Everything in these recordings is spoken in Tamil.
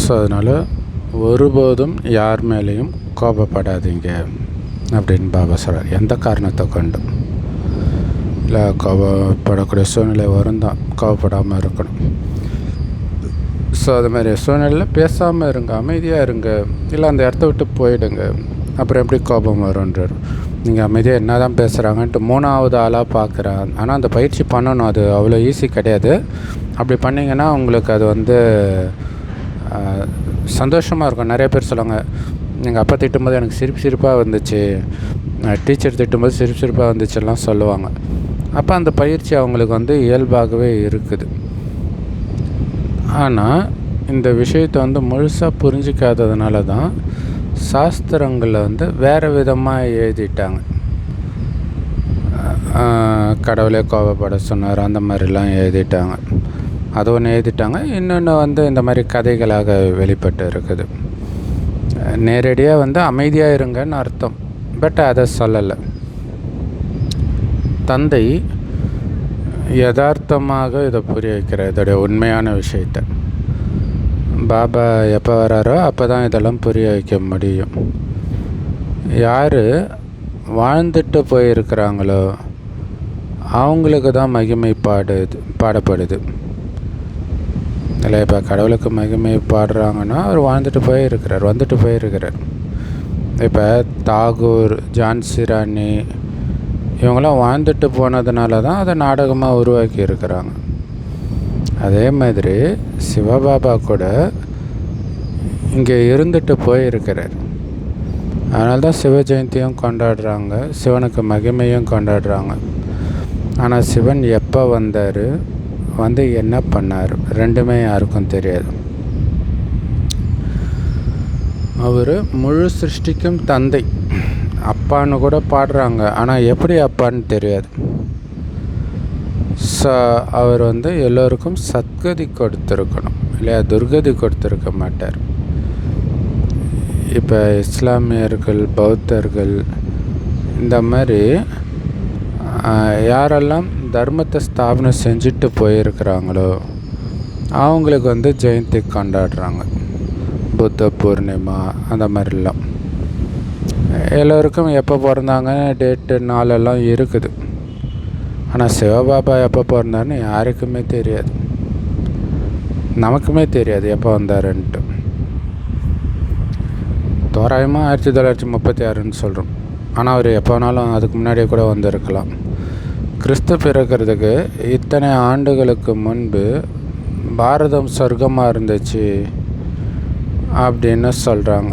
ஸோ அதனால் ஒருபோதும் யார் மேலேயும் கோபப்படாதீங்க அப்படின்னு பாபா சொல்கிறார். எந்த காரணத்தை கொண்டும் இல்லை, கோபப்படக்கூடிய சூழ்நிலை வரும் தான், கோபப்படாமல் இருக்கணும். ஸோ அதுமாதிரி சூழ்நிலையில் பேசாமல் இருங்க, அமைதியாக இருங்க, இல்லை அந்த இடத்த விட்டு போயிடுங்க. அப்புறம் எப்படி கோபம் வரும்ன்றார். நீங்கள் அமைதியாக என்ன தான் பேசுகிறாங்கன்ட்டு 3வது ஆளாக பார்க்குறாங்க. ஆனால் அந்த பயிற்சி பண்ணணும், அது அவ்வளோ ஈஸி கிடையாது. அப்படி பண்ணிங்கன்னா உங்களுக்கு அது சந்தோஷமாக இருக்கும். நிறைய பேர் சொல்லுவாங்க, எங்கள் அப்பா திட்டும்போது எனக்கு சிரிப்பாக வந்துச்சு, டீச்சர் திட்டும்போது சிரிப்பாக வந்துச்சுலாம் சொல்லுவாங்க. அப்போ அந்த பயிற்சி அவங்களுக்கு இயல்பாகவே இருக்குது. ஆனால் இந்த விஷயத்தை முழுசாக புரிஞ்சிக்காததுனால தான் சாஸ்திரங்களில் வேறு விதமாக எழுதிட்டாங்க. கடவுளே கோபப்பட சொன்னார், அந்த மாதிரிலாம் எழுதிட்டாங்க. அது ஒன்று எழுதிட்டாங்க. இன்னொன்று இந்த மாதிரி கதைகளாக வெளிப்பட்டு இருக்குது. நேரடியாக அமைதியாக இருங்கன்னு அர்த்தம், பட் அதை சொல்லலை. தந்தை யதார்த்தமாக இதை புரிய வைக்கிற இதோடைய உண்மையான விஷயத்தை. பாபா எப்போ வராரோ அப்போ தான் இதெல்லாம் புரிய வைக்க முடியும். யார் வாழ்ந்துட்டு போயிருக்கிறாங்களோ அவங்களுக்கு தான் மகிமை பாடப்படுது. இல்லை, இப்போ கடவுளுக்கு மகிமை பாடுறாங்கன்னா அவர் வந்துட்டு போயிருக்கிறார். இப்போ தாகூர், ஜான்சி ராணி இவங்களாம் வாழ்ந்துட்டு போனதுனால தான் அதை நாடகமாக உருவாக்கி இருக்கிறாங்க. அதே மாதிரி சிவபாபா கூட இங்கே இருந்துட்டு போயிருக்கிறார். அதனால தான் சிவ ஜெயந்தியும் கொண்டாடுறாங்க, சிவனுக்கு மகிமையும் கொண்டாடுறாங்க. ஆனால் சிவன் எப்போ வந்தார், என்ன பண்ணார், ரெண்டுமே யாருக்கும் தெரியாது. அவர் முழு சிருஷ்டிக்கும் தந்தை, அப்பான்னு கூட பாடுறாங்க, ஆனால் எப்படி அப்பான்னு தெரியாது. அவர் எல்லோருக்கும் சத்கதி கொடுத்துருக்கணும் இல்லையா, துர்கதி கொடுத்துருக்க மாட்டார். இப்போ இஸ்லாமியர்கள், பௌத்தர்கள் இந்த மாதிரி யாரெல்லாம் தர்மத்தை ஸ்தாபனை செஞ்சுட்டு போயிருக்கிறாங்களோ அவங்களுக்கு ஜெயந்தி கொண்டாடுறாங்க, புத்த பூர்ணிமா அந்த மாதிரிலாம். எல்லோருக்கும் எப்போ பிறந்தாங்க டேட்டு நாளெல்லாம் இருக்குது. ஆனால் சிவபாபா எப்போ பிறந்தாருன்னு யாருக்குமே தெரியாது, நமக்குமே தெரியாது எப்போ வந்தாருன்ட்டு. தோராயமாக 1936ன்னு சொல்கிறோம். ஆனால் அவர் எப்போ வேணாலும் அதுக்கு முன்னாடியே கூட வந்திருக்கலாம். கிறிஸ்து பிறக்கிறதுக்கு இத்தனை ஆண்டுகளுக்கு முன்பு பாரதம் சொர்க்கமாக இருந்துச்சு அப்படின்னு சொல்கிறாங்க.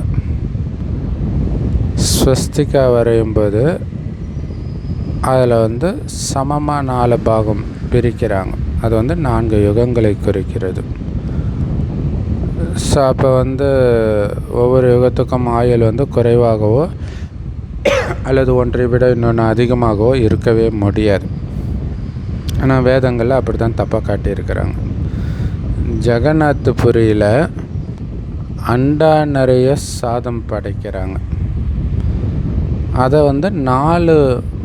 ஸ்வஸ்திகா வரையும்போது அதில் சமமாக 4 பாகம் பிரிக்கிறாங்க. அது 4 யுகங்களை குறிக்கிறது. ஸோ அப்போ ஒவ்வொரு யுகத்துக்கும் ஆயுள் குறைவாகவோ அல்லது ஒன்றை விட இன்னொன்று அதிகமாகவோ இருக்கவே முடியாது. ஆனால் வேதங்களில் அப்படி தான் தப்பாக காட்டியிருக்கிறாங்க. ஜெகநாத் புரியில் அண்டா நிறைய சாதம் படைக்கிறாங்க. அதை 4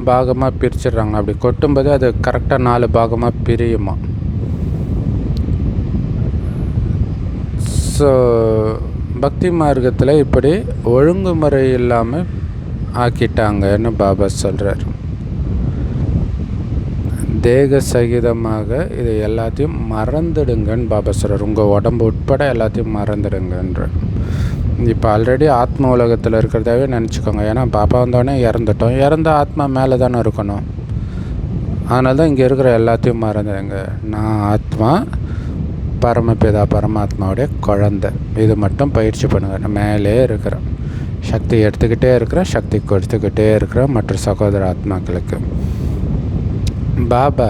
பாகமாக பிரிச்சிடுறாங்க. அப்படி கொட்டும்போது அது கரெக்டாக 4 பாகமாக பிரியுமா. ஸோ பக்தி மார்க்கத்தில் இப்படி ஒழுங்குமுறை இல்லாமல் ஆக்கிட்டாங்கன்னு பாபா சொல்கிறார். தேக சகிதமாக இது எல்லாத்தையும் மறந்துடுங்கன்னு பாபா சொல்கிறார். உங்கள் உடம்பு உட்பட எல்லாத்தையும் மறந்துடுங்கன்ற. இப்போ ஆல்ரெடி ஆத்ம உலகத்தில் இருக்கிறதாவே நினச்சிக்கோங்க. ஏன்னா பாப்பா வந்தோடனே இறந்துட்டோம், இறந்த ஆத்மா மேலே தானே இருக்கணும். அதனால தான் இங்கே இருக்கிற எல்லாத்தையும் மறந்துடுங்க. நான் ஆத்மா, பரமபிதா பரமாத்மாவுடைய குழந்தை. இது மட்டும் பயிற்சி பண்ணுங்கள். நான் மேலே இருக்கிறேன், சக்தி எடுத்துக்கிட்டே இருக்கிறேன், சக்தி கொடுத்துக்கிட்டே இருக்கிறேன் மற்ற சகோதர ஆத்மாக்களுக்கு. பாபா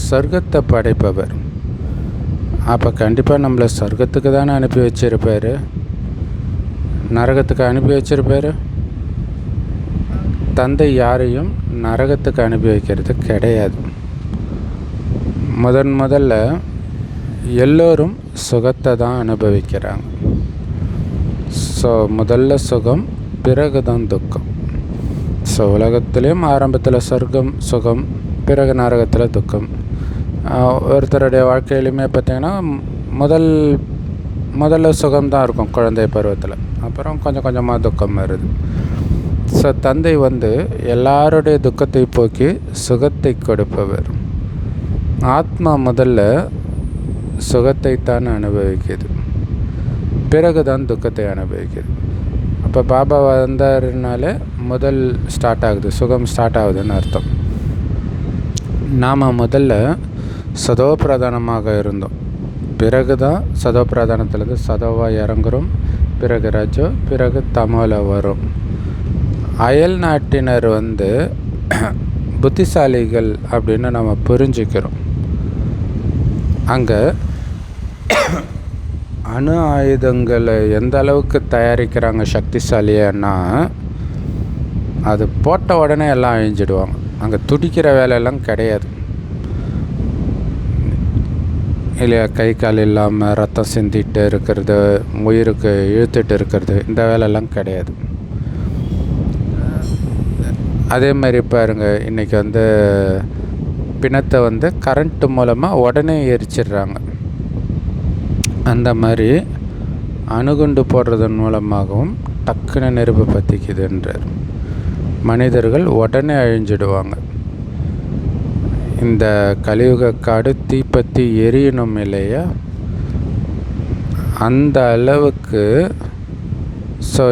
சொர்க்கத்தை படைப்பவர். அப்போ கண்டிப்பாக நம்மளை சொர்க்கத்துக்கு தானே அனுப்பி வச்சுருப்பார், நரகத்துக்கு அனுப்பி வச்சுருப்பார். தந்தை யாரையும் நரகத்துக்கு அனுப்பி வைக்கிறது கிடையாது. முதல்ல எல்லோரும் சுகத்தை தான் அனுபவிக்கிறாங்க. ஸோ முதல்ல சுகம், பிறகு தான் துக்கம். ஸோ உலகத்துலேயும் ஆரம்பத்தில் சொர்க்கம் சுகம், பிறகு நரகத்தில் துக்கம். ஒருத்தருடைய வாழ்க்கையிலுமே பார்த்திங்கன்னா முதல் முதல்ல சுகம்தான் இருக்கும் குழந்தை பருவத்தில், அப்புறம் கொஞ்சம் கொஞ்சமாக துக்கம் வருது. ஸோ தந்தை வந்து எல்லாருடைய துக்கத்தை போக்கி சுகத்தை கொடுப்பவர். ஆத்மா முதல்ல சுகத்தைத்தான் அனுபவிக்குது, பிறகு தான் துக்கத்தை அனுபவிக்குது. அப்போ பாபா வந்தாருனாலே முதல் ஸ்டார்ட் ஆகுது, சுகம் ஸ்டார்ட் ஆகுதுன்னு அர்த்தம். நாம் முதல்ல சதோ பிரதானமாக இருந்தோம், பிறகு தான் சதோ பிரதானத்துலேருந்து சதோவாக இறங்குறோம், பிறகு ரஜோ, பிறகு தமோல வரும். அயல் நாட்டினர் வந்து புத்திசாலிகள் அப்படின்னு நம்ம புரிஞ்சுக்கிறோம். அங்கே அணு ஆயுதங்களை எந்த அளவுக்கு தயாரிக்கிறாங்க சக்திசாலியானா, அது போட்ட உடனே எல்லாம் அழிஞ்சிடுவாங்க. அங்கே துடிக்கிற வேலையெல்லாம் கிடையாது இல்லையா. கை கால் இல்லாமல் ரத்தம் சிந்திட்டு இருக்கிறது, உயிருக்கு இழுத்துட்டு இருக்கிறது, இந்த வேலையெல்லாம் கிடையாது. அதே மாதிரி பாருங்கள், இன்றைக்கி வந்து பிணத்தை வந்து கரண்ட்டு மூலமாக உடனே எரிச்சிடுறாங்க. அந்த மாதிரி அணுகுண்டு போடுறதன் மூலமாகவும் டக்குன்னு நெருப்பு பற்றிக்குதுன்றார். மனிதர்கள் உடனே அழிஞ்சிடுவாங்க. இந்த கலியுக காடு தீப்பற்றி எரியணும் இல்லையா, அந்த அளவுக்கு. ஸோ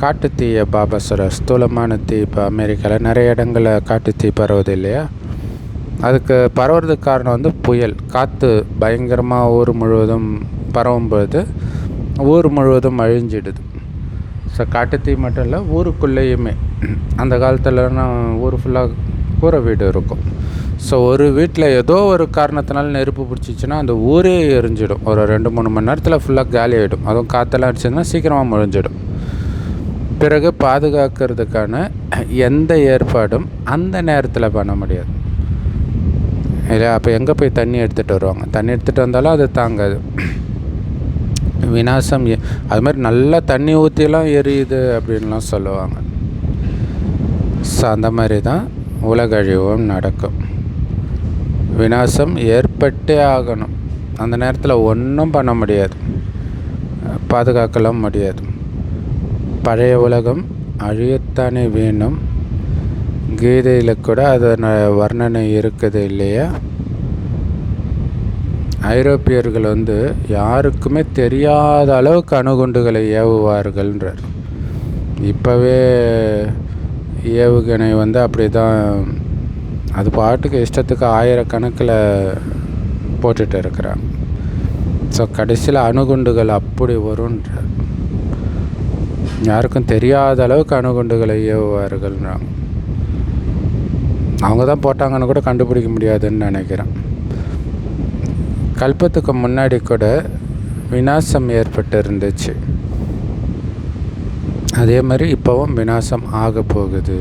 காட்டுத்தீயை பாபா சொல்கிறார், ஸ்தூலமான தீ. இப்போ அமெரிக்காவில் நிறைய இடங்களில் காட்டுத்தீ பரவுது இல்லையா, அதுக்கு பரவுறதுக்கு காரணம் வந்து புயல் காற்று பயங்கரமாக ஊர் முழுவதும் பரவும்பொழுது ஊர் முழுவதும் அழிஞ்சிடுது. ஸோ காட்டுத்தீ மட்டும் இல்லை, ஊருக்குள்ளேயுமே. அந்த காலத்துலலாம் ஊர் ஃபுல்லாக கூரை வீடு இருக்கும். ஸோ ஒரு வீட்டில் ஏதோ ஒரு காரணத்தினால நெருப்பு பிடிச்சிச்சின்னா அந்த ஊரே எரிஞ்சிடும். ஒரு 2-3 மணி நேரத்தில் ஃபுல்லாக காலி ஆகிடும். அதுவும் காற்றெல்லாம் அடிச்சதுன்னா சீக்கிரமாக முடிஞ்சிடும். பிறகு பாதுகாக்கிறதுக்கான எந்த ஏற்பாடும் அந்த நேரத்தில் பண்ண முடியாது இல்லையா. அப்போ எங்கே போய் தண்ணி எடுத்துகிட்டு வருவாங்க? தண்ணி எடுத்துகிட்டு வந்தாலும் அது தாங்காது. விநாசம் அது மாதிரி நல்லா தண்ணி ஊற்றிலாம் எரியுது அப்படின்லாம் சொல்லுவாங்க. ஸோ அந்த மாதிரி தான் உலக அழிவும் நடக்கும். விநாசம் ஏற்பட்டே ஆகணும். அந்த நேரத்தில் ஒன்றும் பண்ண முடியாது, பாதுகாக்கலாம் முடியாது. பழைய உலகம் அழியத்தானே வேணும். கீதையில் கூட அதன் வர்ணனை இருக்குது இல்லையா. ஐரோப்பியர்கள் வந்து யாருக்குமே தெரியாத அளவுக்கு அணுகுண்டுகளை ஏவுவார்கள்ன்றார். இப்போவே ஏவுகணை வந்து அப்படி தான், அது பாட்டுக்கு இஷ்டத்துக்கு ஆயிரக்கணக்கில் போட்டுட்டு இருக்கிறாங்க. ஸோ கடைசியில் அணுகுண்டுகள் அப்படி வரும்ன்றார். யாருக்கும் தெரியாத அளவுக்கு அணுகுண்டுகளை ஏவுவார்கள்ன்றாங்க. அவங்க தான் போட்டாங்கன்னு கூட கண்டுபிடிக்க முடியாதுன்னு நினைக்கிறேன். கல்பத்துக்கு முன்னாடி கூட விநாசம் ஏற்பட்டு இருந்துச்சு, அதே மாதிரி இப்போவும் விநாசம் ஆக போகுது.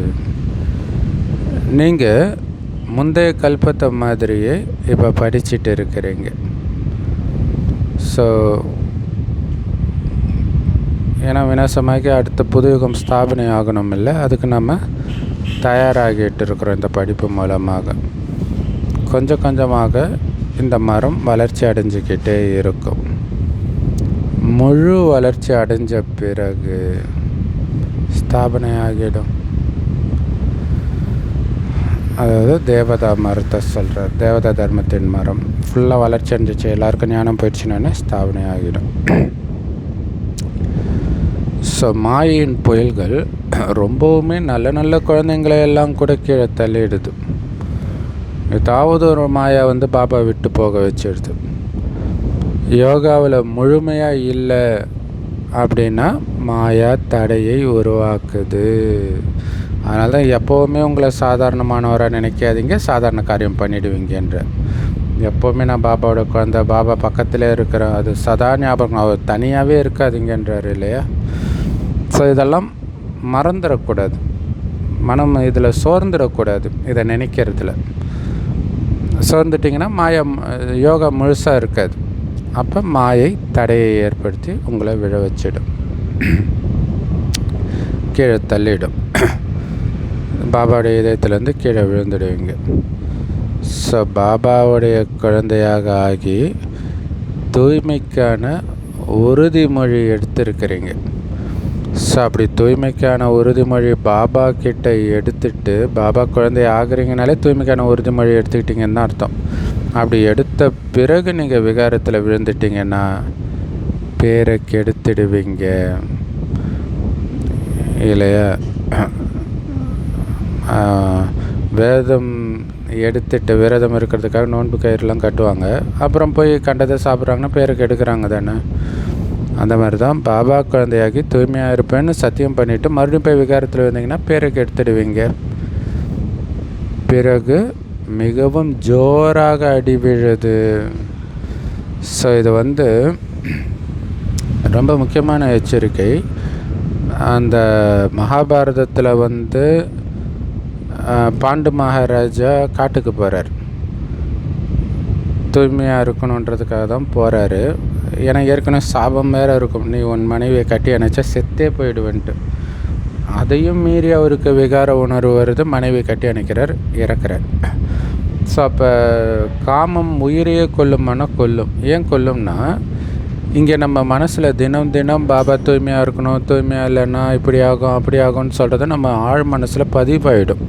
நீங்கள் முந்தைய கல்பத்தை மாதிரியே இப்போ படிச்சுட்டு இருக்கிறீங்க. ஸோ ஏன்னா விநாசமாகி அடுத்த புதுயுகம் ஸ்தாபனை ஆகணும் இல்லை, அதுக்கு நம்ம தயாராகிட்டு இருக்கிறோம். இந்த படிப்பு மூலமாக கொஞ்சம் கொஞ்சமாக இந்த மரம் வளர்ச்சி அடைஞ்சிக்கிட்டே இருக்கும். முழு வளர்ச்சி அடைஞ்ச பிறகு ஸ்தாபனை ஆகிடும். அதாவது தேவதா மரத்தை சொல்கிறார், தேவதா தர்மத்தின் மரம் ஃபுல்லாக வளர்ச்சி அடைஞ்சிச்சு, எல்லாருக்கும் ஞானம் போயிடுச்சுன்னா ஸ்தாபனை ஆகிடும். ஸோ மாயின் புயல்கள் ரொம்பவுமே நல்ல நல்ல குழந்தைங்களை எல்லாம் கூட கீழே தள்ளிடுது. ஏதாவது ஒரு மாயா வந்து பாபா விட்டு போக வச்சிடுது. யோகாவில் முழுமையாக இல்லை அப்படின்னா மாயா தடையை உருவாக்குது. அதனால தான் எப்போவுமே உங்களை சாதாரணமானவராக நினைக்காதீங்க, சாதாரண காரியம் பண்ணிவிடுவீங்கன்ற. எப்போவுமே நான் பாபாவோட குழந்தை, பாபா பக்கத்திலே இருக்கிறேன், அது சதா ஞாபகம், அவர் தனியாகவே இருக்காதீங்கன்றார் இல்லையா. ஸோ இதெல்லாம் மறந்துடக்கூடாது, மனம் இதில் சோர்ந்துடக்கூடாது. இதை நினைக்கிறதுல சோர்ந்துட்டிங்கன்னா மாயா யோகா முழுசாக இருக்காது. அப்போ மாயை தடையை ஏற்படுத்தி உங்களை விழ வச்சிடும், கீழே தள்ளிடும். பாபாவுடைய இதயத்துலேருந்து கீழே விழுந்துடுவீங்க. ஸோ பாபாவுடைய குழந்தையாக ஆகி தூய்மைக்கான உறுதிமொழி எடுத்திருக்கிறீங்க. ஸோ அப்படி தூய்மைக்கான உறுதிமொழி பாபா கிட்ட எடுத்துட்டு, பாபா குழந்தை ஆகுறீங்கனாலே தூய்மைக்கான உறுதிமொழி எடுத்துக்கிட்டிங்கன்னு தான் அர்த்தம். அப்படி எடுத்த பிறகு நீங்கள் விகாரத்தில் விழுந்துட்டிங்கன்னா பேரை கெடுத்துடுவீங்க இல்லையா? வேதம் எடுத்துட்டு விரதம் இருக்கிறதுக்காக நோன்பு கயிறுலாம் கட்டுவாங்க, அப்புறம் போய் கண்டதை சாப்பிட்றாங்கன்னா பேரை கெடுக்கிறாங்க தானே. அந்த மாதிரி தான் பாபா குழந்தையாகி தூய்மையாக இருப்பேன்னு சத்தியம் பண்ணிவிட்டு மறுபடியும் போய் விகாரத்தில் வந்தீங்கன்னா பேரை கெடுத்துடுவீங்க. பிறகு மிகவும் ஜோராக அடி விழுது. ஸோ இது ரொம்ப முக்கியமான எச்சரிக்கை. அந்த மகாபாரதத்தில் பாண்டு மகாராஜா காட்டுக்கு போகிறார். தூய்மையாக இருக்கணுன்றதுக்காக தான் போகிறாரு. ஏன்னா ஏற்கனவே சாபம் வேறு இருக்கும், நீ உன் மனைவியை கட்டி அணைச்சா செத்தே போயிடுவேன்ட்டு. அதையும் மீறி அவருக்கு விகார உணர்வு வருது, மனைவி கட்டி அணைக்கிறார், இறக்குறார். ஸோ அப்போ காமம் உயிரையே கொல்லுமானா கொல்லும். ஏன் கொல்லும்னா, இங்கே நம்ம மனசில் தினம் தினம் பாபா தூய்மையாக இருக்கணும், தூய்மையாக இல்லைன்னா இப்படி ஆகும் அப்படி ஆகும்னு சொல்கிறது நம்ம ஆழ் மனசில் பதிவாயிடும்.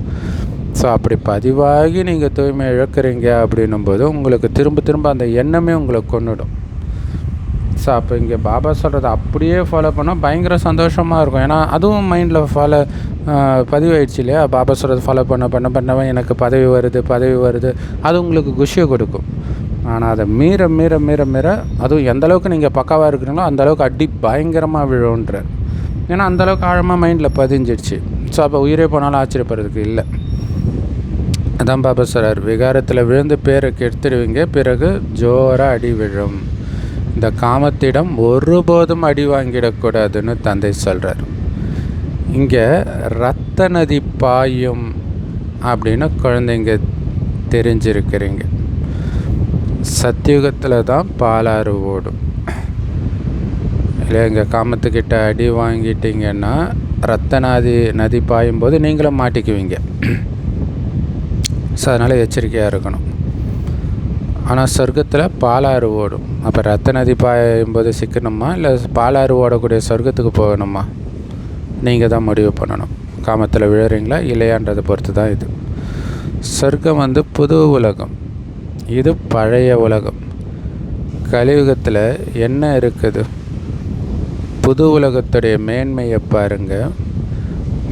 ஸோ அப்படி பதிவாகி நீங்கள் தூய்மை இழக்கிறீங்க அப்படின்னும்போது உங்களுக்கு திரும்ப திரும்ப அந்த எண்ணமே உங்களை கொன்னுடும். ஸோ அப்போ இங்கே பாபா சொல்கிறத அப்படியே ஃபாலோ பண்ணால் பயங்கர சந்தோஷமாக இருக்கும். ஏன்னா அதுவும் மைண்டில் பதிவாயிடுச்சு இல்லையா? பாபா சொல்கிறது ஃபாலோ பண்ணவன் எனக்கு பதவி வருது, அது உங்களுக்கு குஷியை கொடுக்கும். ஆனால் அதை மீற அதுவும் எந்தளவுக்கு நீங்கள் பக்காவாக இருக்கிறீங்களோ அந்தளவுக்கு அடி பயங்கரமாக விழுன்றார். ஏன்னா அந்தளவுக்கு ஆழமாக மைண்டில் பதிஞ்சிடுச்சு. ஸோ அப்போ உயிரே போனாலும் ஆச்சரியப்படுறதுக்கு இல்லை. அதான் பாபா சொல்கிறார், விகாரத்தில் விழுந்து பேரை கெடுத்துடுவீங்க, பிறகு ஜோராக அடி விழும். இந்த காமத்திடம் ஒருபோதும் அடி வாங்கிடக்கூடாதுன்னு தந்தை சொல்கிறார். இங்கே இரத்த நதி பாயும் அப்படின்னு குழந்தைங்க தெரிஞ்சிருக்கிறீங்க. சத்தியுகத்தில் தான் பாலாறு ஓடும் இல்லையா? இங்கே காமத்துக்கிட்ட அடி வாங்கிட்டீங்கன்னா இரத்த நதி பாயும்போது நீங்களும் மாட்டிக்குவீங்க. ஸோ அதனால் எச்சரிக்கையாக இருக்கணும். ஆனால் சொர்க்கத்தில் பாலாறு ஓடும். அப்போ ரத்த நதி பாயும்போது சிக்கணுமா இல்லை பாலாறு ஓடக்கூடிய சொர்க்கத்துக்கு போகணுமா? நீங்கள் தான் முடிவு பண்ணணும். காமத்தில் விழுறீங்களா இல்லையான்றதை பொறுத்து தான் இது. சொர்க்கம் புது உலகம், இது பழைய உலகம். கலியுகத்தில் என்ன இருக்குது? புது உலகத்துடைய மேன்மையை பாருங்கள்.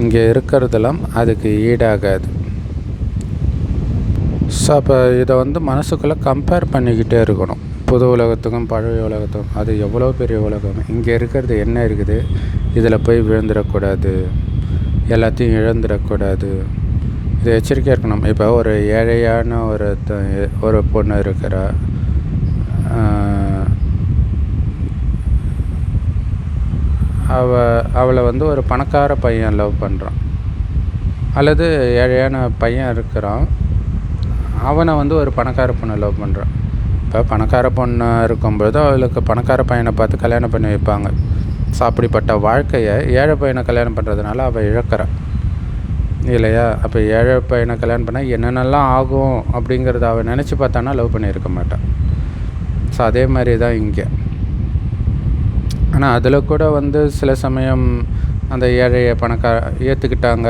இங்கே இருக்கிறதெல்லாம் அதுக்கு ஈடாகாது. ஸோ அப்போ இதை மனசுக்குள்ளே கம்பேர் பண்ணிக்கிட்டே இருக்கணும். புது உலகத்துக்கும் பழைய உலகத்துக்கும் அது எவ்வளோ பெரிய உலகம். இங்கே இருக்கிறது என்ன இருக்குது, இதில் போய் விழுந்துடக்கூடாது, எல்லாத்தையும் இழந்துடக்கூடாது. இது எச்சரிக்கையாக இருக்கணும். இப்போ ஒரு ஏழையான ஒரு பொண்ணு இருக்கிறா, அவளை ஒரு பணக்கார பையன் லவ் பண்ணுறான், அல்லது ஏழையான பையன் இருக்கிறான், அவனை ஒரு பணக்கார பொண்ணை லவ் பண்ணுறான். இப்போ பணக்கார பொண்ணு இருக்கும்பொழுது அவளுக்கு பணக்கார பையனை பார்த்து கல்யாணம் பண்ணி வைப்பாங்க. ஸோ அப்படிப்பட்ட வாழ்க்கையை ஏழை பையனை கல்யாணம் பண்ணுறதுனால அவள் இழக்கிறாள் இல்லையா? அப்போ ஏழை பையனை கல்யாணம் பண்ணால் என்னென்னலாம் ஆகும் அப்படிங்கிறத அவள் நினச்சி பார்த்தானா லவ் பண்ணியிருக்க மாட்டான். ஸோ அதே மாதிரி தான் இங்கே. ஆனால் அதில் கூட சில சமயம் அந்த ஏழையை ஏற்றுக்கிட்டாங்க,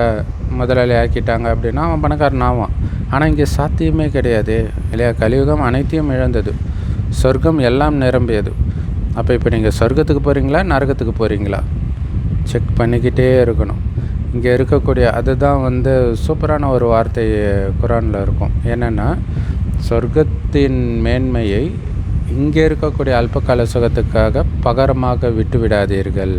முதலாளி ஆக்கிட்டாங்க அப்படின்னா அவன் பணக்காரன் ஆவான். ஆனால் இங்கே சாத்தியமே கிடையாது இல்லையா? கலியுகம் அனைத்தையும் இழந்தது, சொர்க்கம் எல்லாம் நிரம்பியது. அப்போ இப்போ நீங்கள் சொர்க்கத்துக்கு போகிறீங்களா நரகத்துக்கு போகிறீங்களா செக் பண்ணிக்கிட்டே இருக்கணும். இங்கே இருக்கக்கூடிய அதுதான் சூப்பரான ஒரு வார்த்தை குரானில் இருக்கும். என்னென்னா, சொர்க்கத்தின் மேன்மையை இங்கே இருக்கக்கூடிய அல்பகால சுகத்துக்காக பகரமாக விட்டு விடாதீர்கள்.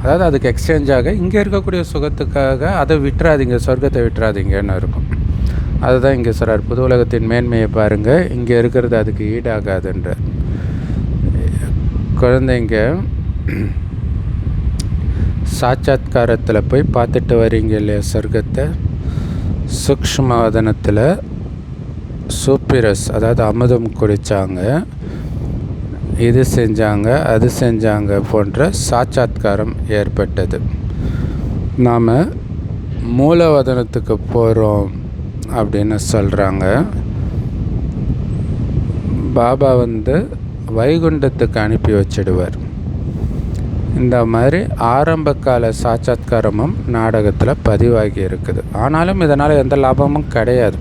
அதாவது அதுக்கு எக்ஸ்சேஞ்சாக இங்கே இருக்கக்கூடிய சுகத்துக்காக அதை விட்டுறாதீங்க, சொர்க்கத்தை விட்டுறாதீங்கன்னு இருக்கும். அதுதான் இங்கே சொல்கிறார். புது உலகத்தின் மேன்மையை பாருங்கள், இங்கே இருக்கிறது அதுக்கு ஈடாகாதுன்ற. குழந்தைங்க சாட்சாத்காரத்தில் போய் பார்த்துட்டு வரீங்க இல்லையா சொர்க்கத்தை? சூக்ஷ்ம வதனத்தில் சூப்பிரஸ், அதாவது அமுதம் குடித்தாங்க, இது செஞ்சாங்க அது செஞ்சாங்க போன்ற சாட்சாத்காரம் ஏற்பட்டது. நாம் மூலவதனத்துக்கு போகிறோம் அப்படின்னு சொல்கிறாங்க. பாபா வைகுண்டத்துக்கு அனுப்பி வச்சிடுவார். இந்த மாதிரி ஆரம்ப கால சாட்சாத்காரமும் நாடகத்தில் பதிவாகி இருக்குது. ஆனாலும் இதனால் எந்த லாபமும் கிடையாது.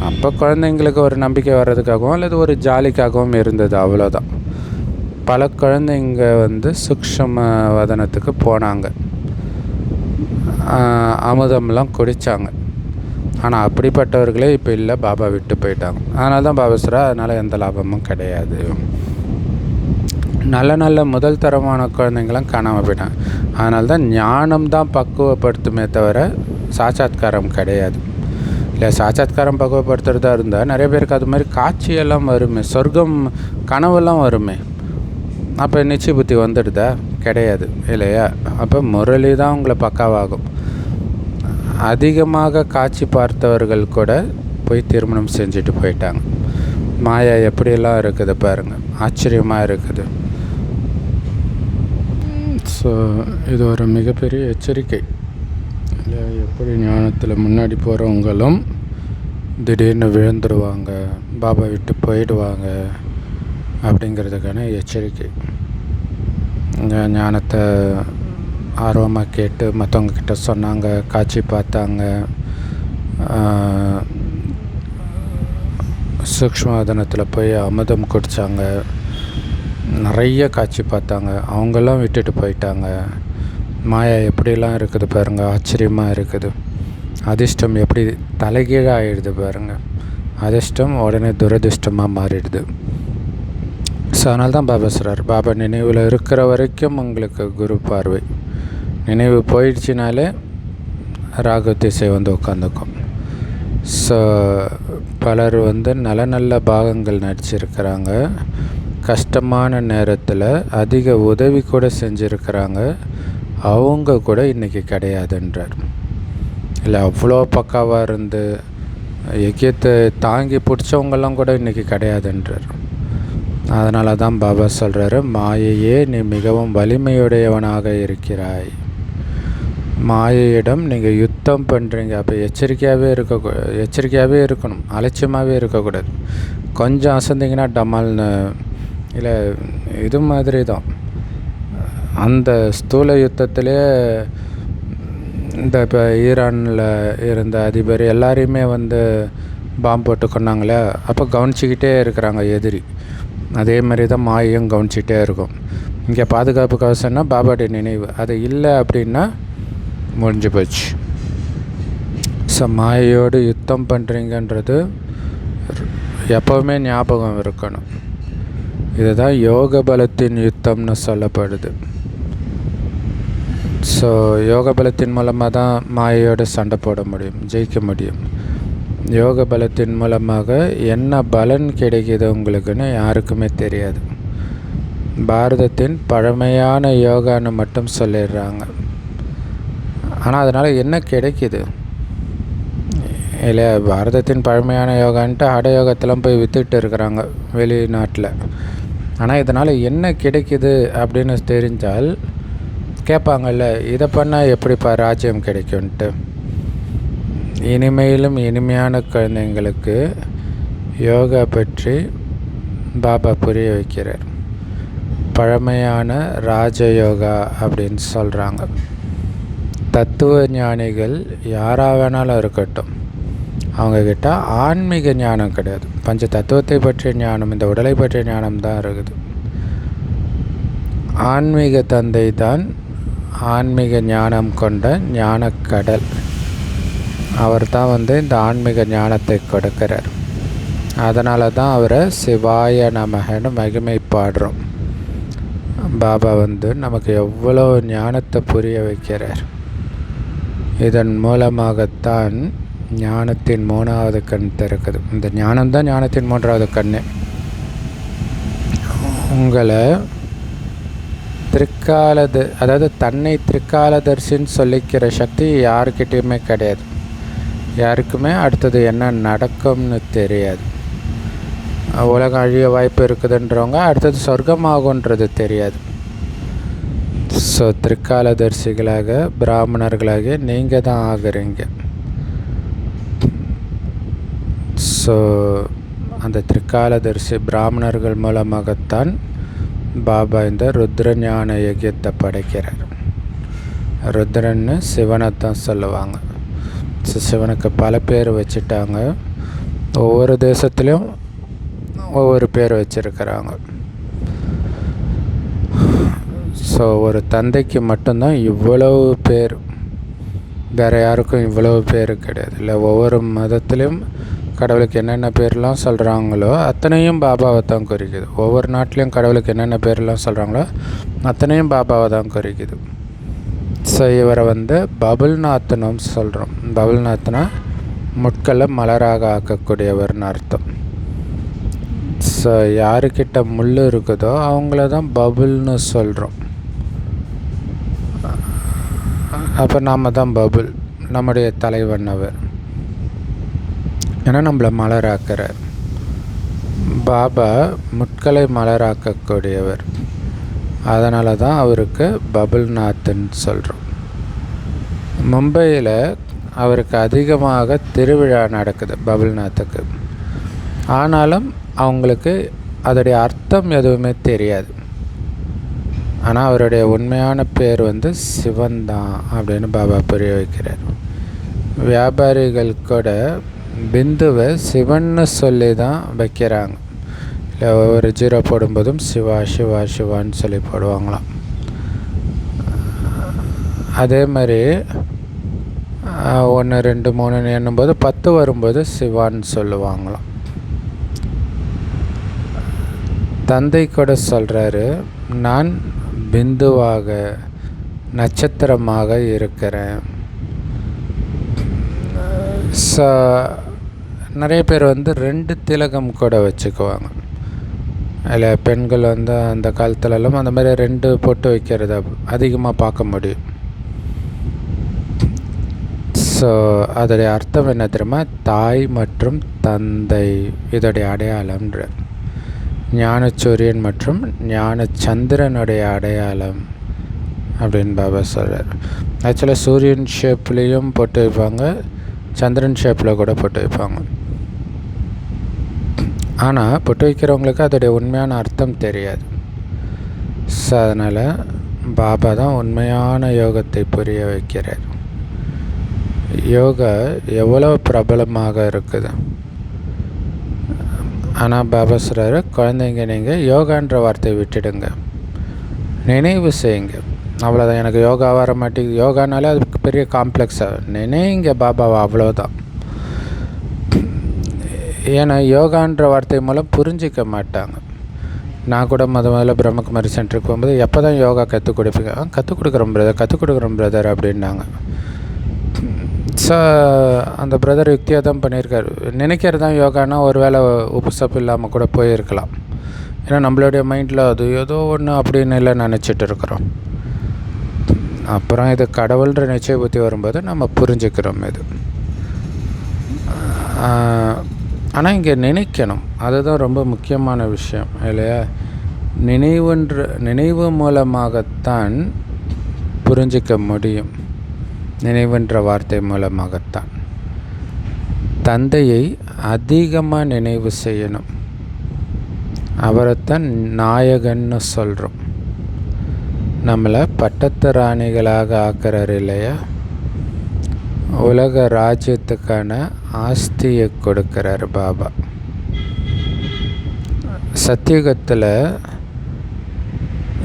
அப்போ குழந்தைங்களுக்கு ஒரு நம்பிக்கை வர்றதுக்காகவும் அல்லது ஒரு ஜாலிக்காகவும் இருந்தது, அவ்வளோதான். பல குழந்தைங்க சூக்ஷ்ம வதனத்துக்கு போனாங்க, அமுதம்லாம் குடித்தாங்க. ஆனால் அப்படிப்பட்டவர்களே இப்போ இல்லை, பாபா விட்டு போயிட்டாங்க. அதனால தான் பாபா சொல்கிறார், அதனால் எந்த லாபமும் கிடையாது. நல்ல நல்ல முதல் தரமான குழந்தைங்களாம் காணாமல் போயிட்டாங்க. அதனால தான் ஞானம் தான் பக்குவப்படுத்துமே தவிர சாட்சாத்காரம் கிடையாது. இல்லை, சாட்சாத்காரம் பக்குவப்படுத்துறதா இருந்தால் நிறைய பேருக்கு அது மாதிரி காட்சியெல்லாம் வருமே, சொர்க்கம் கனவெல்லாம் வருமே. அப்போ நிச்சய புத்தி வந்துடுதா? கிடையாது இல்லையா? அப்போ முரளி தான் உங்களை பக்காவாகும். அதிகமாக காட்சி பார்த்தவர்கள் கூட போய் திருமணம் செஞ்சுட்டு போயிட்டாங்க. மாயா எப்படியெல்லாம் இருக்குது பாருங்கள், ஆச்சரியமாக இருக்குது. ஸோ இது ஒரு மிகப்பெரிய எச்சரிக்கை இல்லை? எப்படி ஞானத்தில் முன்னாடி போகிறவங்களும் திடீர்னு விழுந்துருவாங்க, பாபா விட்டு போயிடுவாங்க அப்படிங்கிறதுக்கான எச்சரிக்கை. இந்த ஞானத்தை ஆர்வமாக கேட்டு மற்றவங்கக்கிட்ட சொன்னாங்க, காட்சி பார்த்தாங்க, சூக்ஷ்மவதனத்தில் போய் அமுதம் குடித்தாங்க, நிறைய காட்சி பார்த்தாங்க, அவங்கெல்லாம் விட்டுட்டு போயிட்டாங்க. மாயா எப்படிலாம் இருக்குது பாருங்கள், ஆச்சரியமாக இருக்குது. அதிர்ஷ்டம் எப்படி தலைகீழாக ஆகிடுது பாருங்கள். அதிர்ஷ்டம் உடனே துரதிர்ஷ்டமாக மாறிடுது. ஸோ அதனால தான் பாபா சொல்கிறார், பாபா நினைவில் இருக்கிற வரைக்கும் உங்களுக்கு குரு பார்வை, நினைவு போயிடுச்சினாலே ராகு திசை உட்காந்துக்கும். ஸோ பலர் நல்ல நல்ல பாகங்கள் நடிச்சிருக்கிறாங்க, கஷ்டமான நேரத்தில் அதிக உதவி கூட செஞ்சுருக்கிறாங்க, அவங்க கூட இன்றைக்கி கிடையாதுன்றார். இல்லை, அவ்வளோ பக்காவாக இருந்து யக்கியத்தை தாங்கி பிடிச்சவங்கெல்லாம் கூட இன்றைக்கி கிடையாதுன்றார். அதனால தான் பாபா சொல்கிறாரு, மாயையே நீ மிகவும் வலிமையுடையவனாக இருக்கிறாய், மாயையிடம் நீங்கள் யுத்தம் பண்ணுறீங்க. அப்போ எச்சரிக்கையாகவே இருக்கணும், அலட்சியமாகவே இருக்கக்கூடாது. கொஞ்சம் அசந்திங்கன்னா டமால்னு. இல்லை, இது மாதிரி தான் அந்த ஸ்தூல யுத்தத்திலே இந்த இப்போ ஈரானில் இருந்த அதிபர் எல்லாரையுமே பாம்பு போட்டு கொண்டாங்களே, அப்போ கவனிச்சிக்கிட்டே இருக்கிறாங்க எதிரி. அதே மாதிரி தான் மாயையும் கவனிச்சிட்டே இருக்கும். இங்கே பாதுகாப்பு கவசம்னா பாபாவுடைய நினைவு, அது இல்லை அப்படின்னா முடிஞ்சு போச்சு. ஸோ மாயையோடு யுத்தம் பண்ணுறீங்கன்றது எப்போவுமே ஞாபகம் இருக்கணும். இதுதான் யோக பலத்தின் யுத்தம்னு சொல்லப்படுது. ஸோ யோக பலத்தின் மூலமாக தான் மாயையோடு சண்டை போட முடியும், ஜெயிக்க முடியும். யோக பலத்தின் மூலமாக என்ன பலன் கிடைக்கிது உங்களுக்குன்னு யாருக்குமே தெரியாது. பாரதத்தின் பழமையான யோகான்னு மட்டும் சொல்லிடுறாங்க. ஆனால் அதனால் என்ன கிடைக்கிது இல்லை? பாரதத்தின் பழமையான யோகான்ட்டு ஹடயோகத்தெல்லாம் போய் விற்றுட்டு இருக்கிறாங்க வெளிநாட்டில். ஆனால் இதனால் என்ன கிடைக்கிது அப்படின்னு தெரிஞ்சால் கேட்பாங்கல்ல, இதை பண்ணால் எப்படிப்பா ராஜ்யம் கிடைக்கும்ன்ட்டு. இனிமையிலும் இனிமையான குழந்தைங்களுக்கு யோகா பற்றி பாபா புரிய வைக்கிறார். பழமையான ராஜயோகா அப்படின்னு சொல்கிறாங்க. தத்துவ ஞானிகள் யாராக வேணாலும் இருக்கட்டும், அவங்கக்கிட்ட ஆன்மீக ஞானம் கிடையாது. பஞ்ச தத்துவத்தை பற்றிய ஞானம், இந்த உடலை பற்றிய ஞானம் தான் இருக்குது. ஆன்மீக தந்தை தான் ஆன்மீக ஞானம் கொண்ட ஞானக்கடல். அவர் தான் இந்த ஆன்மீக ஞானத்தை கொடுக்கிறார். அதனால தான் அவரை சிவாய நமகன்னு மகிமை பாடுறோம். பாபா நமக்கு எவ்வளோ ஞானத்தை புரிய வைக்கிறார். இதன் மூலமாகத்தான் ஞானத்தின் 3வது கண் திறக்குது. இந்த ஞானம்தான் ஞானத்தின் 3வது கண்ணு. உங்களை அதாவது தன்னை திரிகாலதர்சின்னு சொல்லிக்கிற சக்தி யாருக்கிட்டேயுமே கிடையாது. யாருக்குமே அடுத்தது என்ன நடக்கும்னு தெரியாது. உலகம் அழிய வாய்ப்பு இருக்குதுன்றவங்க அடுத்தது சொர்க்கமாகுன்றது தெரியாது. ஸோ திரிகாலதர்சிகளாக பிராமணர்களாக நீங்கள் தான் ஆகுறீங்க. ஸோ அந்த திரிகாலதர்சி பிராமணர்கள் மூலமாகத்தான் பாபா இந்த ருத்ர ஞான யஜ்யத்தை படைக்கிறார். ருத்ரன்னு சிவனை தான் சொல்லுவாங்க. சிவனுக்கு பல பேர் வச்சுட்டாங்க. ஒவ்வொரு தேசத்துலேயும் ஒவ்வொரு பேர் வச்சுருக்கிறாங்க. ஸோ ஒரு தந்தைக்கு மட்டும்தான் இவ்வளவு பேர், வேறு யாருக்கும் இவ்வளவு பேர் கிடையாது. இல்லை, ஒவ்வொரு மதத்துலேயும் கடவுளுக்கு என்னென்ன பேர்லாம் சொல்கிறாங்களோ அத்தனையும் பாபாவை தான் குறிக்குது. ஒவ்வொரு நாட்டிலையும் கடவுளுக்கு என்னென்ன பேர்லாம் சொல்கிறாங்களோ அத்தனையும் பாபாவை தான் குறிக்குது. ஸோ இவரை பபுல்நாத்னும் சொல்கிறோம். பபுல்நாத்னா முட்களை மலராக ஆக்கக்கூடியவர்னு அர்த்தம். ஸோ யாருக்கிட்ட முள் இருக்குதோ அவங்கள தான் பபுல்னு சொல்கிறோம். அப்போ நாம் தான் பபுல், நம்முடைய தலைவன் அவர். ஏன்னா நம்மளை மலராக்கிறார். பாபா முட்களை மலராக்கக்கூடியவர். அதனால தான் அவருக்கு பபுல்நாத்ன்னு சொல்கிறோம். மும்பையில் அவருக்கு அதிகமாக திருவிழா நடக்குது பபுல்நாத்துக்கு. ஆனாலும் அவங்களுக்கு அதோடைய அர்த்தம் எதுவுமே தெரியாது. ஆனால் அவருடைய உண்மையான பேர் சிவன் தான் அப்படின்னு பாபா புரிய வைக்கிறார். வியாபாரிகள் கூட பிந்துவை சிவன்னு சொல்லி தான் வைக்கிறாங்க. இல்லை, ஒரு ஜீரோ போடும்போதும் சிவா சிவா சிவான்னு சொல்லி போடுவாங்களாம். அதே மாதிரி 1 2 3 எண்ணும்போது 10 வரும்போது சிவான்னு சொல்லுவாங்களாம். தந்தை கூட சொல்கிறாரு, நான் பிந்துவாக நட்சத்திரமாக இருக்கிறேன். நிறைய பேர் 2 திலகம் கூட வச்சுக்குவாங்க. அதில் பெண்கள் அந்த காலத்துலலாம் அந்த மாதிரி 2 பொட்டு வைக்கிறத அதிகமாக பார்க்க முடியும். ஸோ அதோடைய அர்த்தம் என்ன தெரியுமா? தாய் மற்றும் தந்தை இதோடைய அடையாளம்ன்ற. ஞானசூரியன் மற்றும் ஞான சந்திரனுடைய அடையாளம் அப்படின்னு பாபா சொல்கிறார். ஆக்சுவலாக சூரியன் ஷேப்லேயும் போட்டு வைப்பாங்க, சந்திரன் ஷேப்பில் கூட போட்டு வைப்பாங்க. ஆனால் பொட்டு வைக்கிறவங்களுக்கு அதோடைய உண்மையான அர்த்தம் தெரியாது. ஸோ அதனால் பாபா தான் உண்மையான யோகத்தை புரிய வைக்கிறார். யோகா எவ்வளோ பிரபலமாக இருக்குது. ஆனால் பாபா சொல்கிறாரு, குழந்தைங்க நீங்கள் யோகான்ற வார்த்தையை விட்டுடுங்க, நினைவு செய்யுங்க. அவ்வளோதான். எனக்கு யோகா வர மாட்டேங்குது, யோகானாலே அதுக்கு பெரிய காம்ப்ளெக்ஸாக நினைங்க பாபாவை, அவ்வளோதான். ஏன்னா யோகான்ற வார்த்தை மூலம் புரிஞ்சிக்க மாட்டாங்க. நான் கூட முதல்ல பிரம்மகுமாரி சென்டருக்கு போகும்போது, எப்போ தான் யோகா கற்றுக் கொடுப்பீங்க? கற்றுக் கொடுக்குறோம் பிரதர் அப்படின்னாங்க. ஸோ அந்த பிரதர் யுக்தியாக தான் பண்ணியிருக்காரு. நினைக்கிறது தான் யோகானா ஒரு வேளை உப்பு சப்பு இல்லாமல் கூட போயிருக்கலாம். ஏன்னா நம்மளுடைய மைண்டில் அது ஏதோ ஒன்று அப்படின்னு இல்லை நினச்சிட்டு இருக்கிறோம். அப்புறம் இது கடவுள்ன்ற நிச்சய புத்தி வரும்போது நம்ம புரிஞ்சுக்கிறோம் இது. ஆனால் இங்கே நினைக்கணும், அதுதான் ரொம்ப முக்கியமான விஷயம் இல்லையா? நினைவு மூலமாகத்தான் புரிஞ்சிக்க முடியும். நினைவுன்ற வார்த்தை மூலமாகத்தான். தந்தையை அதிகமாக நினைவு செய்யணும். அவரைத்தான் நாயகன்னு சொல்கிறோம். நம்மளை பட்டத்து ராணிகளாக ஆக்கிறார் இல்லையா? உலக ராஜ்யத்துக்கான ஆஸ்தியை கொடுக்கிறார் பாபா. சத்தியுகத்தில்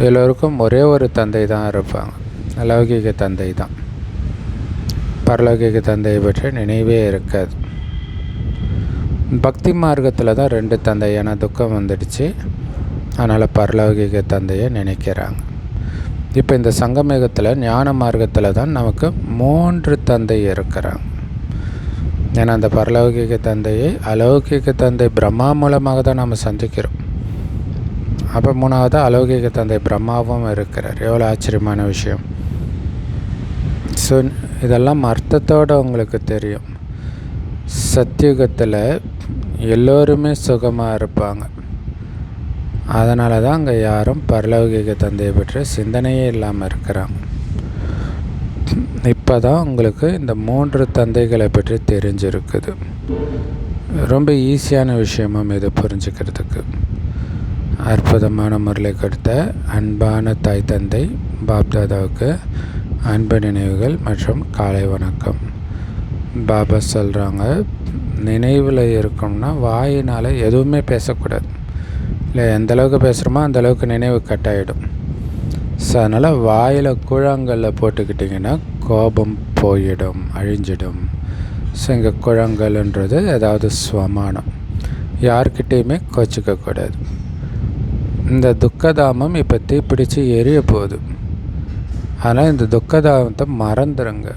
எல்லோருக்கும் ஒரே ஒரு தந்தை தான் இருப்பாங்க, லௌகிக தந்தை தான். பரலோகிக தந்தையை பற்றி நினைவே இருக்காது. பக்தி மார்க்கத்தில் தான் 2 தந்தை. ஏன்னா துக்கம் வந்துடுச்சு, அதனால் பரலோகிக தந்தையை நினைக்கிறாங்க. இப்போ இந்த சங்கமேகத்தில் ஞான மார்க்கத்தில் தான் நமக்கு 3 தந்தை இருக்கிறாங்க. ஏன்னா அந்த பரலோகிக தந்தையை அலௌகிக தந்தை பிரம்மா மூலமாக தான் நம்ம சந்திக்கிறோம். அப்போ 3வது அலௌகிக தந்தை பிரம்மாவும் இருக்கிறார். எவ்வளோ ஆச்சரியமான விஷயம். ஸோ இதெல்லாம் அர்த்தத்தோடு உங்களுக்கு தெரியும். சத்தியுகத்தில் எல்லோருமே சுகமாக இருப்பாங்க. அதனால தான் அங்கே யாரும் பரலௌகிக தந்தையை பற்றி சிந்தனையே இல்லாமல் இருக்கிறாங்க. இப்போ தான் உங்களுக்கு இந்த 3 தந்தைகளை பற்றி தெரிஞ்சிருக்குது. ரொம்ப ஈஸியான விஷயமும் இது புரிஞ்சுக்கிறதுக்கு. அற்புதமான முறையில் கொடுத்த அன்பான தாய் தந்தை பாப்தாதாவுக்கு அன்பு நினைவுகள் மற்றும் காலை வணக்கம். பாபா சொல்கிறாங்க, நினைவில் இருக்கணும்னா வாயினால் எதுவுமே பேசக்கூடாது. இல்லை, எந்தளவுக்கு பேசுகிறோமோ அந்தளவுக்கு நினைவு கட்டாயிடும். ஸோ அதனால் வாயில் குழாங்கல்ல போட்டுக்கிட்டிங்கன்னா கோபம் போயிடும், அழிஞ்சிடும். ஸோ இங்கே குழங்கல்ன்றது ஏதாவது ஸ்வமானம், யார்கிட்டையுமே கோச்சிக்கக்கூடாது. இந்த துக்கதாமம் இப்போ தீப்பிடித்து எரிய போகுது. அதனால் இந்த துக்கதாமத்தை மறந்துடுங்க.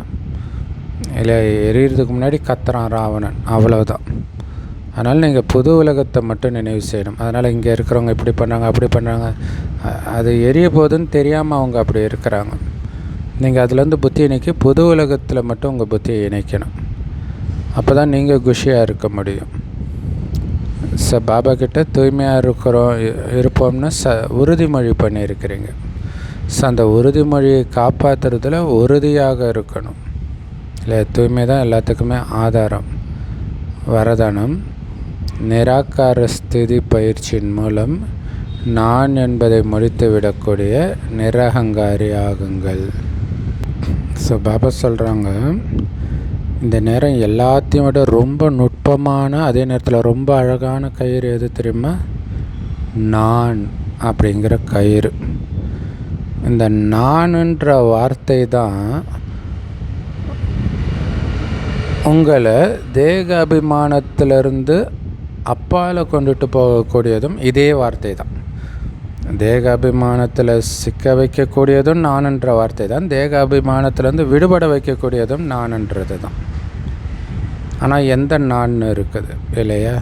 இல்லை, எரியறதுக்கு முன்னாடி கத்துறான் ராவணன், அவ்வளோதான். அதனால் நீங்கள் புது உலகத்தை மட்டும் நினைவு செய்யணும். அதனால் இங்கே இருக்கிறவங்க இப்படி பண்ணுறாங்க, அப்படி பண்ணுறாங்க, அது எரிய போகுதுன்னு தெரியாமல் அவங்க அப்படி இருக்கிறாங்க. நீங்கள் அதுலேருந்து புத்தி இணைக்கி புது உலகத்தில் மட்டும் உங்கள் புத்தியை இணைக்கணும். அப்போ தான் நீங்கள் குஷியாக இருக்க முடியும். பாபா கிட்ட தூய்மையாக இருப்போம்னு உறுதிமொழி பண்ணியிருக்கிறீங்க. அந்த உறுதிமொழியை காப்பாற்றுறதுல உறுதியாக இருக்கணும். இல்லை, தூய்மை தான் எல்லாத்துக்குமே ஆதாரம். வரதானம், நிராகார ஸ்திதி பயிற்சியின் மூலம் நான் என்பதை முடித்து விடக்கூடிய நிரகங்காரி ஆகுங்கள். பாபா சொல்கிறாங்க, இந்த நேரம் எல்லாத்தையும் விட ரொம்ப நுட்பமான, அதே நேரத்தில் ரொம்ப அழகான கயிறு எது தெரியுமா? நான் அப்படிங்கிற கயிறு. இந்த நான்ன்ற வார்த்தை தான் உங்களை தேக அபிமானத்திலிருந்து அப்பால் கொண்டுட்டு போகக்கூடியதும் இதே வார்த்தை தான். தேக அபிமானத்தில் சிக்க வைக்கக்கூடியதும் நான்ன்ற வார்த்தை தான். தேக அபிமானத்திலேருந்து விடுபட வைக்கக்கூடியதும் நான்ன்றது தான். ஆனால் எந்த நான் இருக்குது இல்லையா?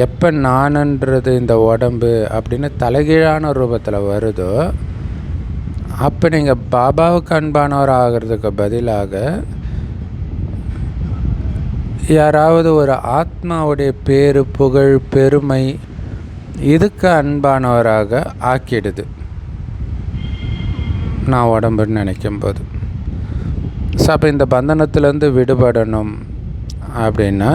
எப்போ நான்ன்றது இந்த உடம்பு அப்படின்னு தலைகீழான ரூபத்தில் வருதோ, அப்போ நீங்கள் பாபாவுக்கு அன்பானவர் ஆகிறதுக்கு பதிலாக யாராவது ஒரு ஆத்மாவுடைய பேரு, புகழ், பெருமை இதுக்கு அன்பானவராக ஆக்கிடுது நான் உடம்புன்னு நினைக்கும்போது. ஸோ அப்போ இந்த பந்தனத்திலேருந்து விடுபடணும் அப்படின்னா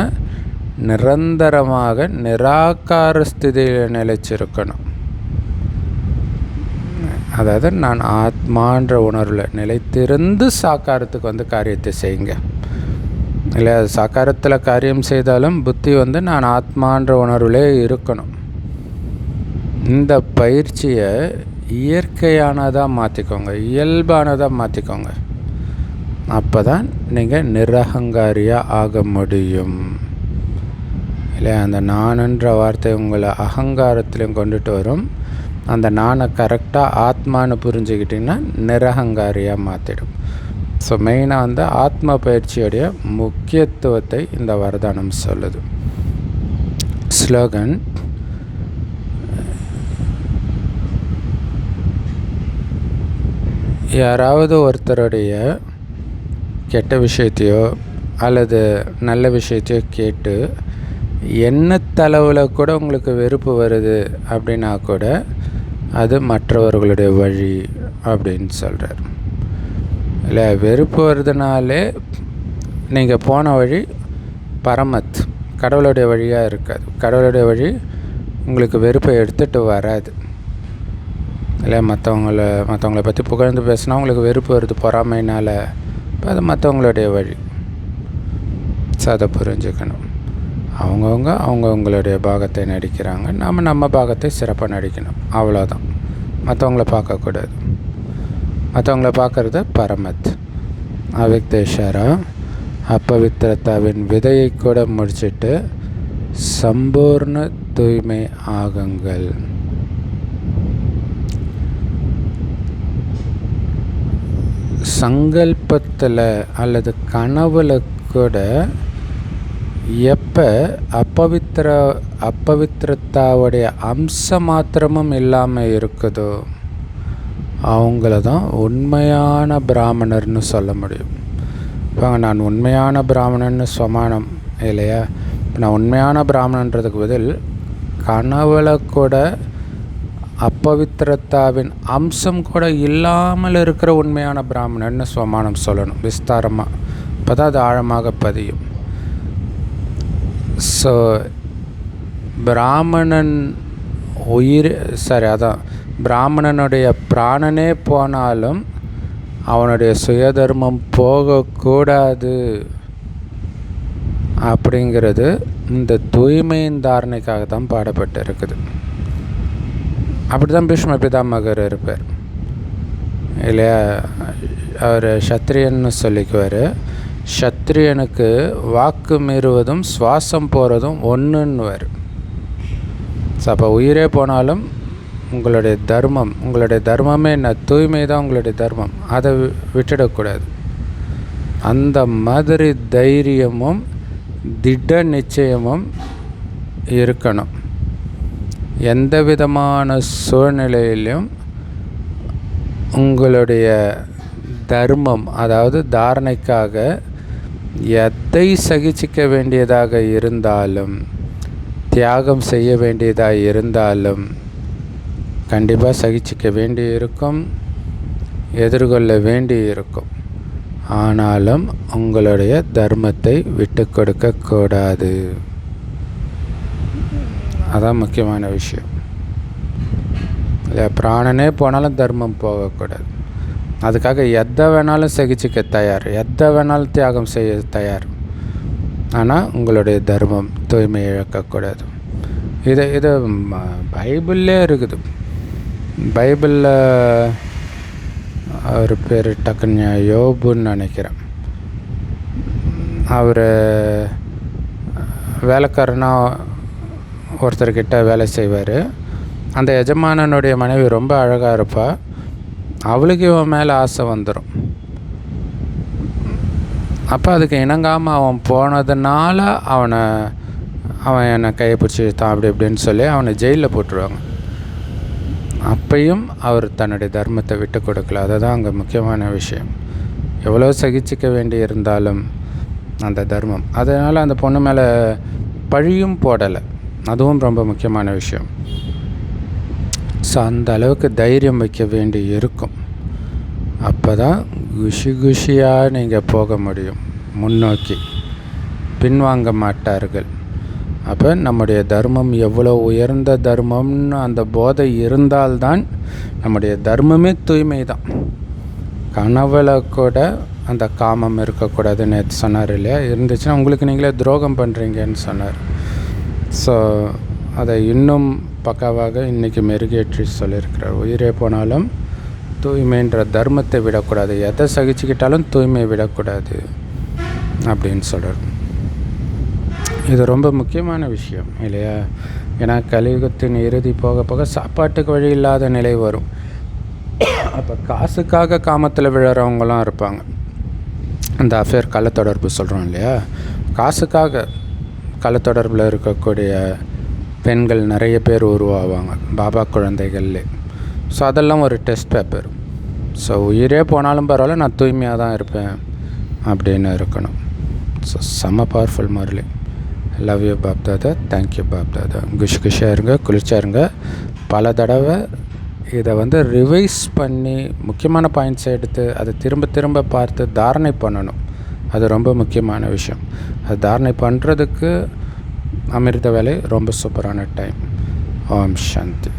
நிரந்தரமாக நிராகார ஸ்திதியில் நிலைச்சிருக்கணும். அதாவது நான் ஆத்மான்ற உணர்வில் நிலைத்திருந்து சாக்காரத்துக்கு வந்து காரியத்தை செய்யுங்க. இல்லை, சாக்காரத்தில் காரியம் செய்தாலும் புத்தி வந்து நான் ஆத்மான்ற உணர்விலே இருக்கணும். இந்த பயிற்சியை இயற்கையானதாக மாற்றிக்கோங்க, இயல்பானதாக மாற்றிக்கோங்க. அப்போ தான் நீங்கள் நிரகங்காரியாக ஆக முடியும். இல்லை, அந்த நான்ன்ற வார்த்தை உங்களை அகங்காரத்திலையும் கொண்டுட்டு வரும். அந்த நானை கரெக்டாக ஆத்மானு புரிஞ்சுக்கிட்டிங்கன்னா நிரகங்காரியாக மாற்றிடும். ஸோ மெயினாக வந்து ஆத்ம பயிற்சியுடைய முக்கியத்துவத்தை இந்த வரதானம் சொல்லுது. ஸ்லோகன், யாராவது ஒருத்தருடைய கெட்ட விஷயத்தையோ அல்லது நல்ல விஷயத்தையோ கேட்டு எண்ணத்தளவில் கூட உங்களுக்கு வெறுப்பு வருது அப்படின்னா கூட அது மற்றவர்களுடைய வழி அப்படின்னு சொல்கிறார். இல்லை, வெறுப்பு வருதுனாலே நீங்கள் போன வழி பரமத், கடவுளுடைய வழியாக இருக்காது. கடவுளுடைய வழி உங்களுக்கு வெறுப்பை எடுத்துகிட்டு வராது. இல்லை, மற்றவங்கள பற்றி புகழ்ந்து பேசினா உங்களுக்கு வெறுப்பு வருது பொறாமைனால், அது மற்றவங்களுடைய வழி. ஸோ அதை புரிஞ்சுக்கணும். அவங்கவுங்களுடைய பாகத்தை நடிக்கிறாங்க, நம்ம பாகத்தை சிறப்பாக நடிக்கணும், அவ்வளோதான். மற்றவங்கள பார்க்கக்கூடாது. மற்றவங்கள பார்க்குறது பரமத். அவிக்தேஷாரா, அப்பவித்திரத்தாவின் விதையை கூட முடிச்சுட்டு சம்பூர்ண தூய்மை ஆகுங்கள். சங்கல்பத்தில் அல்லது கனவுல கூட எப்போ அப்பவித்திரத்தாவுடைய அம்சம் மாத்திரமும் இல்லாமல் இருக்குதோ அவங்கள தான் உண்மையான பிராமணர்னு சொல்ல முடியும். இப்போ நான் உண்மையான பிராமணன்னு சொமானம் இல்லையா? இப்போ நான் உண்மையான பிராமணன்றதுக்கு பதில் கனவுல கூட அப்பவித்திரத்தாவின் அம்சம் கூட இல்லாமல் இருக்கிற உண்மையான பிராமணன்னு சொமானம் சொல்லணும் விஸ்தாரமாக. அப்போ தான் அது ஆழமாக பதியும். ஸோ பிராமணன் அதான் பிராமணனுடைய பிராணனே போனாலும் அவனுடைய சுயதர்மம் போகக்கூடாது அப்படிங்கிறது இந்த தூய்மையின் தாரணைக்காக தான் பாடப்பட்டு இருக்குது. அப்படி தான் பீஷ்ம பிதாமகர் இருப்பார் இல்லையா. அவர் சத்திரியன்னு சொல்லிக்குவார். சத்திரியனுக்கு வாக்கு மீறுவதும் சுவாசம் போகிறதும் ஒன்றுன்னுவார். ஸோ அப்போ உயிரே போனாலும் உங்களுடைய தர்மமே என்ன, தூய்மை தான் உங்களுடைய தர்மம், அதை விட்டுடக்கூடாது. அந்த மாதிரி தைரியமும் திட நிச்சயமும் இருக்கணும். எந்த விதமான சூழ்நிலையிலும் உங்களுடைய தர்மம், அதாவது தாரணைக்காக எதை சகிச்சிக்க வேண்டியதாக இருந்தாலும், தியாகம் செய்ய வேண்டியதாக இருந்தாலும் கண்டிப்பாக சகிச்சிக்க வேண்டி இருக்கும், எதிர்கொள்ள வேண்டி இருக்கும். ஆனாலும் உங்களுடைய தர்மத்தை விட்டு கொடுக்கக்கூடாது. அதான் முக்கியமான விஷயம் இல்லையா. பிராணனே போனாலும் தர்மம் போகக்கூடாது. அதுக்காக எதை வேணாலும் சகிச்சிக்க தயார், எதை வேணாலும் தியாகம் செய்ய தயார். ஆனால் உங்களுடைய தர்மம் தூய்மை இழக்கக்கூடாது. இது பைபிள்லே இருக்குது. பைபிளில் அவர் பேர் டக்குன்னு யோபுன்னு நினைக்கிறேன். அவர் வேலைக்காரனாக ஒருத்தர்கிட்ட வேலை செய்வார். அந்த எஜமானனுடைய மனைவி ரொம்ப அழகாக இருப்பாள். அவளுக்கு இவன் மேலே ஆசை வந்துடும். அப்போ அதுக்கு இணங்காமல் அவன் போனதுனால அவன் என்னை கையை பிடிச்சி தான் அப்படி இப்படின்னு சொல்லி அவனை ஜெயிலில் போட்டுருவாங்க. அப்பையும் அவர் தன்னுடைய தர்மத்தை விட்டு கொடுக்கல. அதுதான் அங்கே முக்கியமான விஷயம். எவ்வளோ சகிச்சிக்க வேண்டி இருந்தாலும் அந்த தர்மம், அதனால் அந்த பொண்ணு மேலே பழியும் போடலை. அதுவும் ரொம்ப முக்கியமான விஷயம். ஸோ அந்த அளவுக்கு தைரியம் வைக்க வேண்டி இருக்கும். அப்போ தான் குஷியாக நீங்கள் போக முடியும் முன்னோக்கி, பின்வாங்க மாட்டார்கள். அப்போ நம்முடைய தர்மம் எவ்வளோ உயர்ந்த தர்மம்னு அந்த போதை இருந்தால்தான் நம்முடைய தர்மமே தூய்மை தான். கனவுல கூட அந்த காமம் இருக்கக்கூடாதுன்னு சொன்னார் இல்லையா. இருந்துச்சுன்னா உங்களுக்கு நீங்களே துரோகம் பண்ணுறீங்கன்னு சொன்னார். ஸோ அதை இன்னும் பக்காவாக இன்றைக்கி மெருகேற்றி சொல்லியிருக்கிறார். உயிரே போனாலும் தூய்மைன்ற தர்மத்தை விடக்கூடாது, எதை சகிச்சுக்கிட்டாலும் தூய்மையை விடக்கூடாது அப்படின்னு சொல்கிறார். இது ரொம்ப முக்கியமான விஷயம் இல்லையா. ஏன்னா கலியுகத்தின் இறுதி போக போக சாப்பாட்டுக்கு வழி இல்லாத நிலை வரும். அப்போ காசுக்காக காமத்தில் விழுறவங்களாம் இருப்பாங்க. அந்த அஃபேர் கள்ளத்தொடர்பு சொல்கிறோம் இல்லையா. காசுக்காக கள்ளத்தொடர்பில் இருக்கக்கூடிய பெண்கள் நிறைய பேர் உருவாவாங்க, பாபா குழந்தைகள்லே. ஸோ அதெல்லாம் ஒரு டெஸ்ட் பேப்பர். ஸோ உயிரே போனாலும் பரவாயில்ல, நான் தூய்மையாக தான் இருப்பேன் அப்படின்னு இருக்கணும். ஸோ செம்ம powerful Murali. Love you Bap Dada. Thank you Bap Dada. குஷியாக இருங்க, குளிர்ச்சியாக இருங்க. பல தடவை இதை ரிவைஸ் பண்ணி முக்கியமான பாயிண்ட்ஸை எடுத்து அதை திரும்ப திரும்ப பார்த்து தாரணை பண்ணணும். அது ரொம்ப முக்கியமான விஷயம். அது தாரணை பண்ணுறதுக்கு அமிர்த வேலை ரொம்ப சூப்பரான டைம். ஓம் சாந்தி.